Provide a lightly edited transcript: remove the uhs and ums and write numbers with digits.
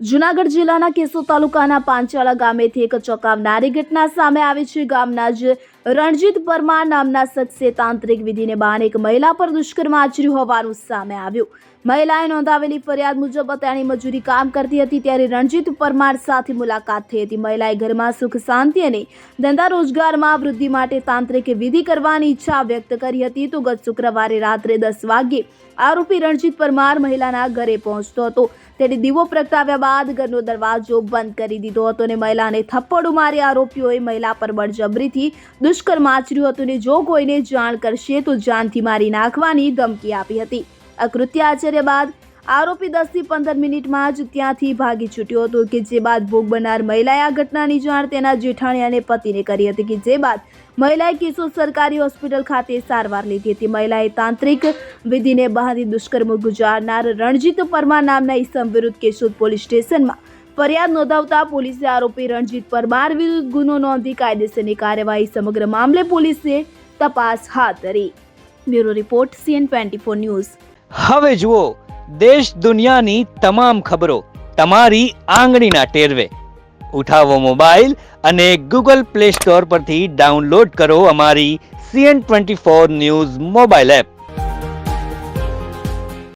જૂનાગઢ જિલ્લાના કેશોદ તાલુકાના પાંચાળા ગામેથી એક ચોંકાવનારી ઘટના સામે આવી છે। ગામના જ રણજીત પરમાર નામના શખ્સે તાંત્રિક વિધિને બહાને એક મહિલા પર દુષ્કર્મ આચર્યું હોવાનું સામે આવ્યું। મહિલાએ નોંધાવેલી ફરિયાદ મુજબ તેણી મજૂરી કામ કરતી હતી ત્યારે રણજીત પરમાર સાથે મુલાકાત થઈ હતી। મહિલાએ ઘરમાં સુખ શાંતિ અને ધંધા રોજગારમાં વૃદ્ધિ માટે તાંત્રિક વિધિ કરવાની ઈચ્છા વ્યક્ત કરી હતી। તો ગત શુક્રવારે રાત્રે 10 વાગ્યે આરોપી રણજીત પરમાર મહિલાના ઘરે પહોંચતો હતો। તેણે દીવો પ્રગટાવ્યા બાદ ઘરનો દરવાજો બંધ કરી દીધો હતો અને મહિલાને થપ્પડો મારી આરોપીઓએ મહિલા પર બળજબરીથી દુષ્કર્મ આચર્યું હતું અને જો કોઈને જાણ કરશે તો જાનથી મારી નાખવાની ધમકી આપી હતી। આ કૃત્ય આચર્યા બાદ આરોપી 10 થી 15 મિનિટમાં જ ત્યાંથી ભાગી છૂટ્યો હતો કે જે બાદ ભોગ બનનાર મહિલાએ આ ઘટનાની જાણ તેના જેઠાણી અને પતિને કરી હતી કે જે બાદ મહિલાએ કેશોદ સરકારી હોસ્પિટલ ખાતે સારવાર લીધી હતી। મહિલાએ તાંત્રિક વિધિને બહાને દુષ્કર્મ ગુજારનાર રણજીત પરમાર નામના ઈસમ વિરુદ્ધ કેશોદ પોલીસ સ્ટેશનમાં ફરિયાદ નોંધાવતા પોલીસે આરોપી રણજીત પરમાર વિરુદ્ધ ગુનો નોંધી કાયદેસરની કાર્યવાહી સમગ્ર મામલે પોલીસે તપાસ હાથ ધરી। Bureau report CN24 news. હવે જુઓ દેશ દુનિયાની તમામ ખબરો તમારી આંગળીના ટેરવે। ઉઠાવો મોબાઈલ અને Google Play Store પરથી ડાઉનલોડ કરો અમારી CN24 ન્યૂઝ મોબાઈલ એપ।